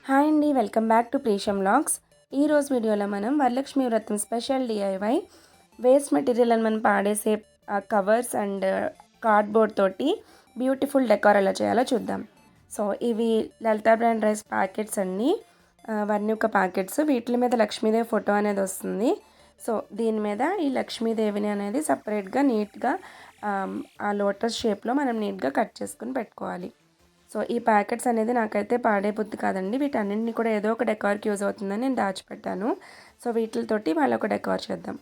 Hi అండి, welcome back to ప్రీషమ్ vlogs. ఈరోజు వీడియోలో మనం వరలక్ష్మి వ్రతం స్పెషల్ డిఐవై వేస్ట్ మెటీరియల్ అని మనం పాడేసే కవర్స్ అండ్ కార్డ్బోర్డ్ తోటి బ్యూటిఫుల్ డెకార్ ఎలా చేయాలో చూద్దాం. సో ఇవి లలితా బ్రాండ్ రైస్ ప్యాకెట్స్ అండి, వర్ణిక ప్యాకెట్స్. వీటి మీద లక్ష్మీదేవి ఫోటో అనేది వస్తుంది. సో దీని మీద ఈ లక్ష్మీదేవిని అనేది సపరేట్గా నీట్గా ఆ లోటస్ షేప్లో మనం నీట్గా కట్ చేసుకుని పెట్టుకోవాలి. సో ఈ ప్యాకెట్స్ అనేది నాకైతే పాడే బుద్ధి కాదండి, వీటన్నింటినీ కూడా ఏదో ఒక డెకార్కి యూజ్ అవుతుందని నేను దాచిపెట్టాను. సో వీటితోటి వాళ్ళొక డెకార్ చేద్దాం.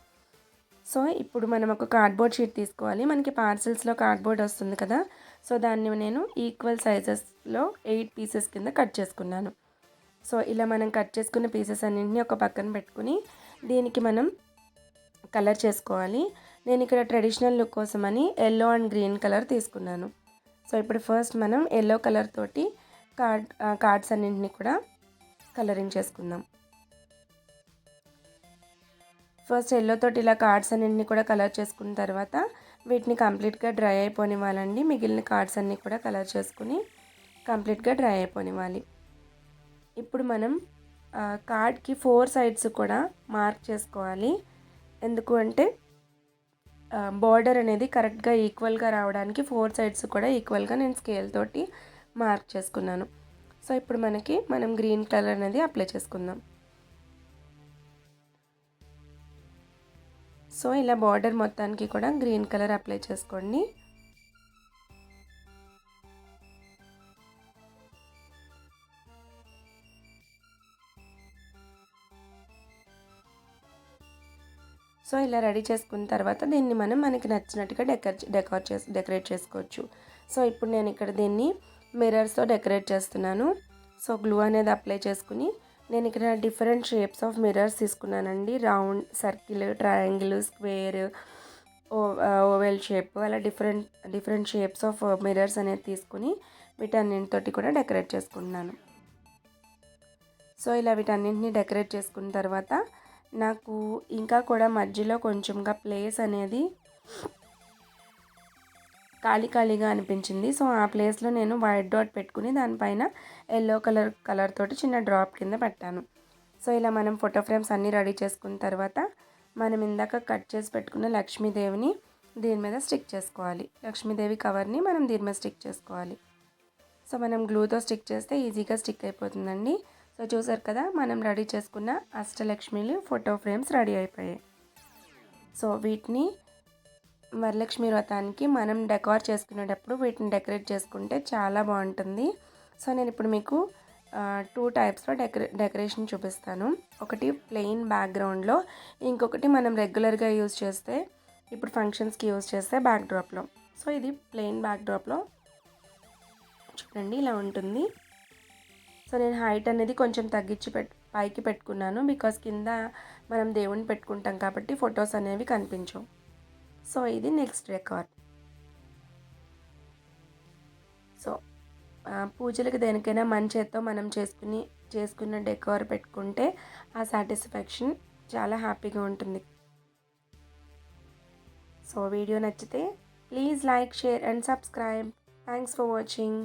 సో ఇప్పుడు మనం ఒక కార్డ్బోర్డ్ షీట్ తీసుకోవాలి. మనకి పార్సిల్స్లో కార్డ్బోర్డ్ వస్తుంది కదా, సో దాన్ని నేను ఈక్వల్ సైజెస్లో 8 పీసెస్ కింద కట్ చేసుకున్నాను. సో ఇలా మనం కట్ చేసుకున్న పీసెస్ అన్నింటినీ ఒక పక్కన పెట్టుకుని దీనికి మనం కలర్ చేసుకోవాలి. నేను ఇక్కడ ట్రెడిషనల్ లుక్ కోసమని ఎల్లో అండ్ గ్రీన్ కలర్ తీసుకున్నాను. సో ఇప్పుడు ఫస్ట్ మనం ఎల్లో కలర్ తోటి కార్డ్స్ అన్నింటినీ కూడా కలరింగ్ చేసుకుందాం. ఫస్ట్ ఎల్లో తోటి ఇలా కార్డ్స్ అన్నింటినీ కూడా కలర్ చేసుకున్న తర్వాత వీటిని కంప్లీట్గా డ్రై అయిపోనివ్వాలండి. మిగిలిన కార్డ్స్ అన్నీ కూడా కలర్ చేసుకుని కంప్లీట్గా డ్రై అయిపోనివ్వాలి. ఇప్పుడు మనం కార్డ్కి 4 సైడ్స్ కూడా మార్క్ చేసుకోవాలి. ఎందుకు అంటే బార్డర్ అనేది కరెక్ట్గా ఈక్వల్గా రావడానికి 4 సైడ్స్ కూడా ఈక్వల్గా నేను స్కేల్ తోటి మార్క్ చేసుకున్నాను. సో ఇప్పుడు మనం గ్రీన్ కలర్ అనేది అప్లై చేసుకుందాం. సో ఇలా బార్డర్ మొత్తానికి కూడా గ్రీన్ కలర్ అప్లై చేసుకోండి. సో ఇలా రెడీ చేసుకున్న తర్వాత దీన్ని మనకి నచ్చినట్టుగా డెకరేట్ చేసుకోవచ్చు. సో ఇప్పుడు నేను ఇక్కడ దీన్ని మిర్రర్స్తో డెకరేట్ చేస్తున్నాను. సో గ్లూ అనేది అప్లై చేసుకుని నేను ఇక్కడ డిఫరెంట్ షేప్స్ ఆఫ్ మిర్రర్స్ తీసుకున్నానండి. Round, circle, triangle, square, oval shape, అలా డిఫరెంట్ షేప్స్ ఆఫ్ మిర్రర్స్ అనేది తీసుకుని వీటన్నింటితోటి కూడా డెకరేట్ చేసుకుంటున్నాను. సో ఇలా వీటన్నింటినీ డెకరేట్ చేసుకున్న తర్వాత నాకు ఇంకా కూడా మధ్యలో కొంచెంగా ప్లేస్ అనేది ఖాళీగా అనిపించింది. సో ఆ ప్లేస్లో నేను వైట్ డాట్ పెట్టుకుని దానిపైన ఎల్లో కలర్ తోటి చిన్న డ్రాప్ కింద పెట్టాను. సో ఇలా మనం ఫోటో ఫ్రేమ్స్ అన్నీ రెడీ చేసుకున్న తర్వాత మనం ఇందాక కట్ చేసి పెట్టుకున్న లక్ష్మీదేవిని దీని మీద స్టిక్ చేసుకోవాలి. లక్ష్మీదేవి కవర్ని మనం దీని మీద స్టిక్ చేసుకోవాలి. సో మనం గ్లూతో స్టిక్ చేస్తే ఈజీగా స్టిక్ అయిపోతుందండి. సో చూసారు కదా, మనం రెడీ చేసుకున్న అష్టలక్ష్మిలు ఫోటో ఫ్రేమ్స్ రెడీ అయిపోయాయి. సో వీటిని వరలక్ష్మి వ్రతానికి మనం డెకార్ చేసుకునేటప్పుడు వీటిని డెకరేట్ చేసుకుంటే చాలా బాగుంటుంది. సో నేను ఇప్పుడు మీకు 2 టైప్స్లో డెకరేషన్ చూపిస్తాను. ఒకటి ప్లెయిన్ బ్యాక్గ్రౌండ్లో, ఇంకొకటి మనం రెగ్యులర్గా యూజ్ చేస్తే, ఇప్పుడు ఫంక్షన్స్కి యూజ్ చేస్తే బ్యాక్డ్రాప్లో. సో ఇది ప్లెయిన్ బ్యాక్డ్రాప్లో చూడండి, ఇలా ఉంటుంది. సో నేను హైట్ అనేది కొంచెం తగ్గించి పైకి పెట్టుకున్నాను, బికాస్ కింద మనం దేవుణ్ణి పెట్టుకుంటాం కాబట్టి ఫొటోస్ అనేవి కనిపించవు. సో ఇది నెక్స్ట్ డెకార్. సో పూజలకు దేనికైనా మన చేత్తో మనం చేసుకున్న డెకార్ పెట్టుకుంటే ఆ సాటిస్ఫాక్షన్ చాలా హ్యాపీగా ఉంటుంది. సో వీడియో నచ్చితే please like, share and subscribe. Thanks for watching.